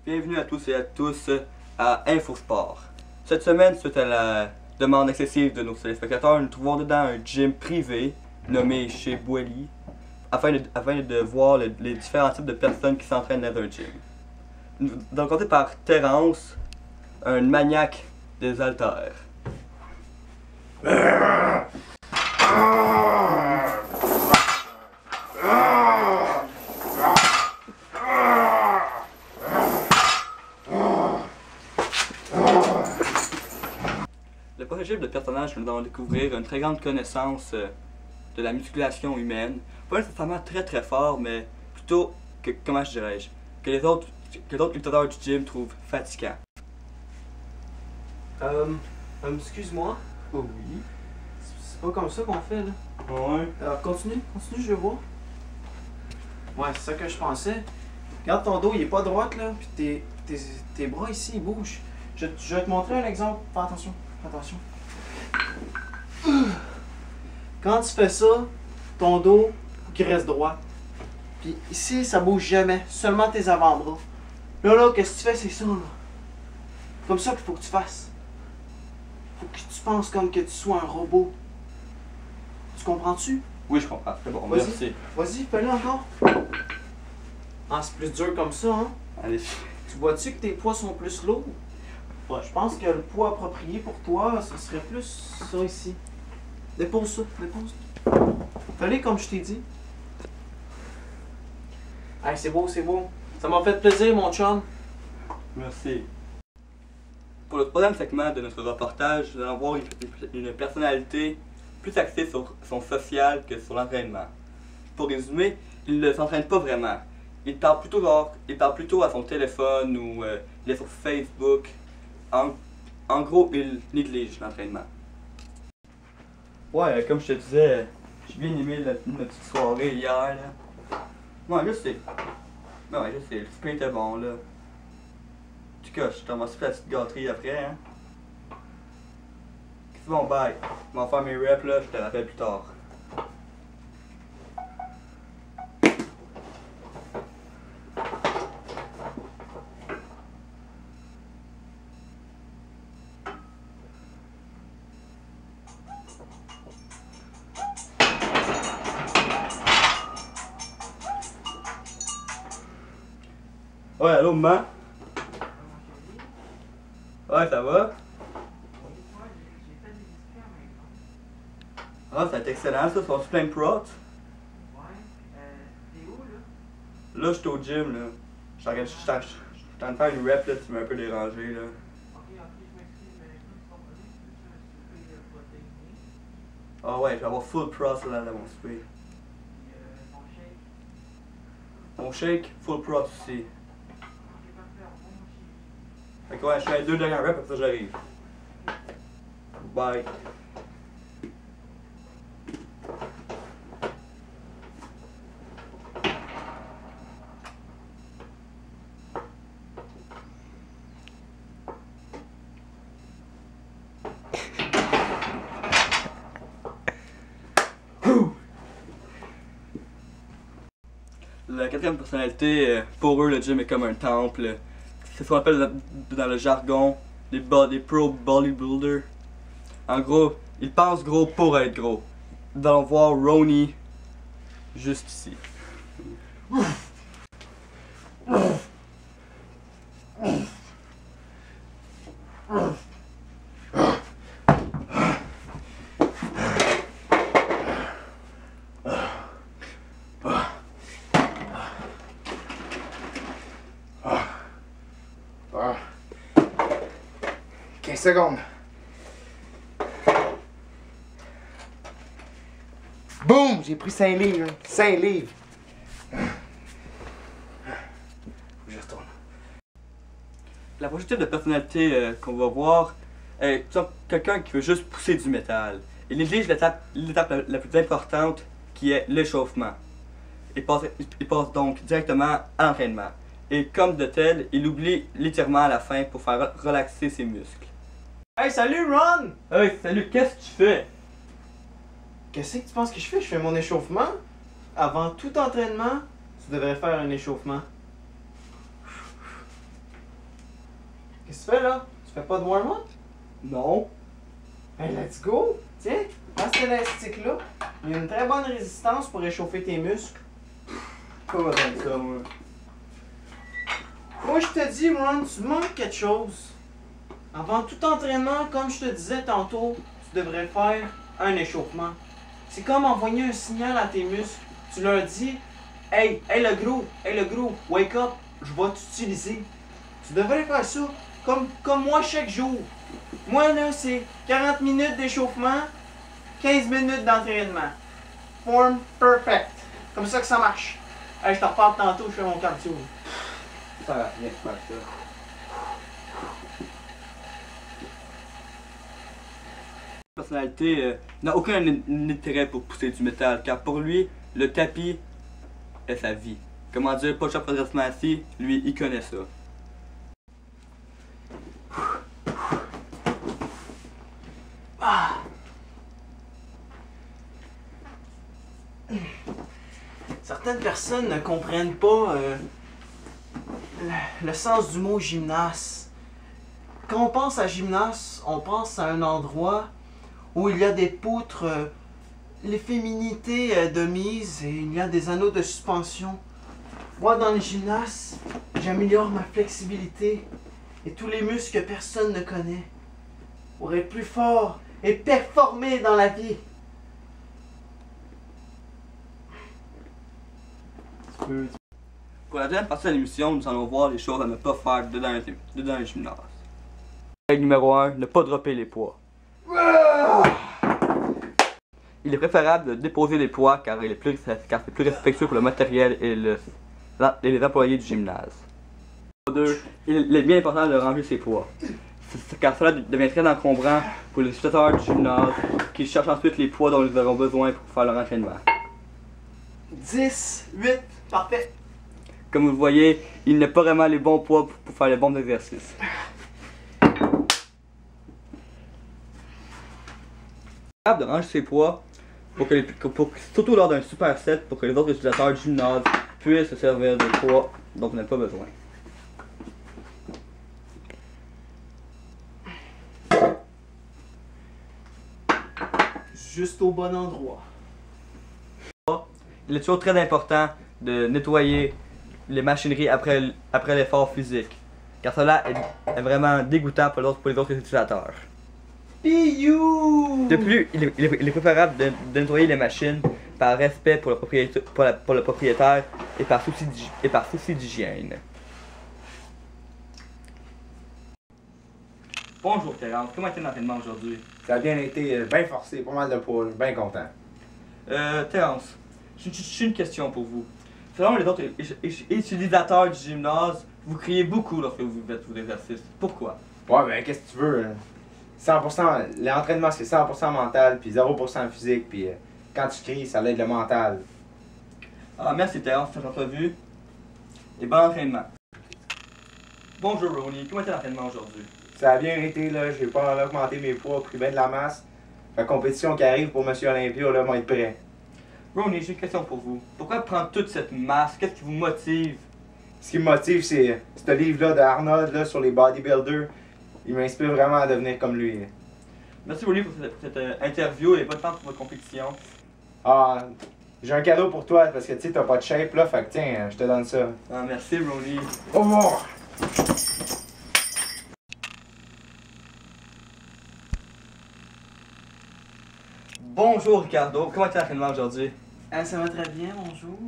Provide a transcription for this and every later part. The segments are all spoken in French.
Bienvenue à tous et à tous à InfoSport. Cette semaine, suite à la demande excessive de nos téléspectateurs, nous trouvons dedans un gym privé nommé chez Boily afin de voir les différents types de personnes qui s'entraînent dans un gym. Nous allons commencer par Terence, un maniaque des haltères. Le prochain type de personnage que nous allons découvrir a une très grande connaissance de la musculation humaine. Pas nécessairement très fort, mais plutôt que, comment je dirais-je, que les autres lutteurs du gym trouvent fatigant. Excuse-moi. Oh oui. C'est pas comme ça qu'on fait, là. Ouais. Alors, continue, je vois. Ouais, c'est ça que je pensais. Regarde ton dos, il est pas droit, là, puis tes bras ici, ils bougent. Je vais te montrer un exemple. Fais attention, Quand tu fais ça, ton dos, faut qu'il reste droit. Puis ici, ça bouge jamais, seulement tes avant-bras. Là, qu'est-ce que tu fais, c'est ça, là. Comme ça qu'il faut que tu fasses. Faut que tu penses comme que tu sois un robot. Tu comprends-tu? Oui, je comprends. C'est bon, Vas-y. merci. Vas-y, fais-le encore. Ah, c'est plus dur comme ça, hein? Allez. Tu vois-tu que tes poids sont plus lourds? Ouais, je pense que le poids approprié pour toi, ce serait plus ça ici. Dépose ça, dépose. Fais-le comme je t'ai dit. Hey, c'est beau, c'est beau. Ça m'a fait plaisir, mon chum. Merci. Pour le troisième segment de notre reportage, nous allons voir une personnalité plus axée sur son social que sur l'entraînement. Pour résumer, il ne s'entraîne pas vraiment. Il parle plutôt à son téléphone ou il est sur Facebook. En gros, il néglige l'entraînement. Ouais, comme je te disais, j'ai bien aimé notre petite soirée hier. Là. Ouais, je sais. Ouais, je sais, le souper était bon là. En tout cas, je t'en remercie pour la petite gâterie après, hein. C'est bon, bye. Je vais faire mes reps là, je te rappelle plus tard. Ouais, allô, maman? Ouais, ça va? Ah, c'est excellent ça, sont-tu plein de prods? T'es où là? Là, je suis au gym, là. Je suis en train de faire une rep, là, tu m'as un peu dérangé, là. Ok, je m'excuse, mais écoute, tu comprends, c'est un souper de protéines. Ah ouais, je vais avoir full prods là dans mon souper. Puis ton shake. Mon shake, full prods aussi. Ok, parfait, on va mon chéri. Fait que ouais, je fais les 2 dernières reps, après ça j'arrive. Bye. La quatrième personnalité, pour eux, le gym est comme un temple. C'est ce qu'on appelle dans le jargon des pro bodybuilders. En gros, ils pensent gros pour être gros. Nous allons voir Ronnie juste ici. Ah. 15 secondes. Boum! J'ai pris 5 livres. 5 livres. Faut que je retourne. La prochaine type de personnalité qu'on va voir est quelqu'un qui veut juste pousser du métal. Il néglige l'étape la plus importante qui est l'échauffement. Il passe donc directement à l'entraînement. Et comme de tel, il oublie littéralement à la fin pour faire relaxer ses muscles. Hey, salut Ron! Hey, salut, qu'est-ce que tu fais? Qu'est-ce que tu penses que je fais? Je fais mon échauffement. Avant tout entraînement, tu devrais faire un échauffement. Qu'est-ce que tu fais là? Tu fais pas de warm-up? Non. Ben, let's go! Tiens, prends cet élastique-là. Il y a une très bonne résistance pour réchauffer tes muscles. Pas besoin de ça, moi. Moi, je te dis, Ron, tu manques quelque chose. Avant tout entraînement, comme je te disais tantôt, tu devrais faire un échauffement. C'est comme envoyer un signal à tes muscles. Tu leur dis, hey le gros, wake up, je vais t'utiliser. Tu devrais faire ça comme moi chaque jour. Moi, là, c'est 40 minutes d'échauffement, 15 minutes d'entraînement. Form perfect. Comme ça que ça marche. Hey, je te reparle tantôt, je fais mon cardio. Ça va rien faire ça. La personnalité n'a aucun intérêt pour pousser du métal, car pour lui, le tapis est sa vie. Comment dire, pas de choc progressivement assis, lui, il connaît ça. Certaines personnes ne comprennent pas le sens du mot gymnase. Quand on pense à gymnase, on pense à un endroit où il y a des poutres, les féminités de mise et il y a des anneaux de suspension. Moi, dans le gymnase, j'améliore ma flexibilité et tous les muscles que personne ne connaît pour être plus fort et performer dans la vie. Pour la deuxième partie de l'émission, nous allons voir les choses à ne pas faire dedans un gymnase. Règle numéro 1, ne pas dropper les poids. Il est préférable de déposer les poids car c'est plus respectueux pour le matériel et les employés du gymnase. Numéro 2, il est bien important de ranger ses poids. Car cela devient très encombrant pour les utilisateurs du gymnase qui cherchent ensuite les poids dont ils auront besoin pour faire leur entraînement. 10, 8, parfait. Comme vous le voyez, il n'a pas vraiment les bons poids pour faire les bons exercices. De ranger ses poids surtout lors d'un superset pour que les autres utilisateurs du gymnase puissent se servir de poids dont vous n'avez pas besoin. Juste au bon endroit. Il est toujours très important de nettoyer les machineries après l'effort physique, car cela est vraiment dégoûtant pour les autres utilisateurs. Piyou! De plus, il est préférable de nettoyer les machines par respect pour le propriétaire et par souci d'hygiène. Bonjour Terence, comment était l'entraînement aujourd'hui? Ça a bien été bien forcé, pas mal de poids, bien content. Terence, j'ai une question pour vous. Selon les autres utilisateurs du gymnase, vous criez beaucoup lorsque vous faites vos exercices. Pourquoi? Ouais, ben qu'est-ce que tu veux? 100%, l'entraînement c'est 100% mental, puis 0% physique, puis quand tu cries, ça l'aide le mental. Ah, merci Terence pour cette entrevue et bon entraînement. Bonjour Ronnie, comment était l'entraînement aujourd'hui? Ça a bien été, là, j'ai pas augmenté mes poids, pris bien de la masse. La compétition qui arrive pour Monsieur Olympia, là, va être prêt. Ronnie, j'ai une question pour vous. Pourquoi prendre toute cette masse? Qu'est-ce qui vous motive? Ce qui me motive, c'est ce livre-là d'Arnold là, sur les bodybuilders. Il m'inspire vraiment à devenir comme lui. Merci Ronnie pour cette interview et bonne chance pour votre compétition. Ah, j'ai un cadeau pour toi parce que tu sais, t'as pas de shape là, fait que tiens, je te donne ça. Ah, merci Ronnie. Au revoir! Bonjour Ricardo, comment était l'entraînement aujourd'hui? Ça va très bien, bonjour.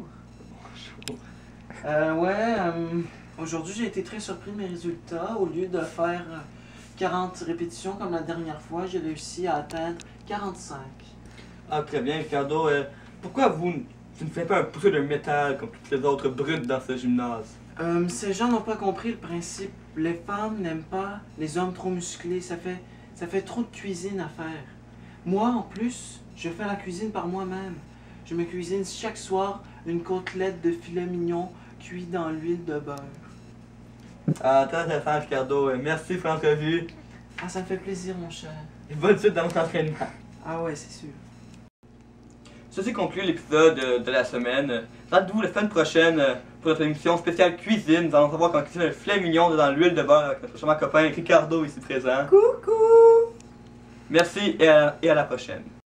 Aujourd'hui j'ai été très surpris de mes résultats. Au lieu de faire 40 répétitions comme la dernière fois, j'ai réussi à atteindre 45. Ah, très bien Ricardo. Pourquoi vous ne faites pas un poussé de métal comme toutes les autres brutes dans ce gymnase? Ces gens n'ont pas compris le principe. Les femmes n'aiment pas les hommes trop musclés. Ça fait trop de cuisine à faire. Moi, en plus, je fais la cuisine par moi-même. Je me cuisine chaque soir une côtelette de filet mignon cuit dans l'huile de beurre. Ah, très intéressant Ricardo. Merci pour l'entrevue. Ah, ça me fait plaisir, mon cher. Et bonne suite dans votre entraînement. Ah ouais, c'est sûr. Ceci conclut l'épisode de la semaine. Rendez-vous la semaine prochaine pour notre émission spéciale cuisine. Nous allons savoir comment cuisiner le filet mignon dans l'huile de beurre avec notre charmant copain Ricardo ici présent. Coucou! Merci et à la prochaine.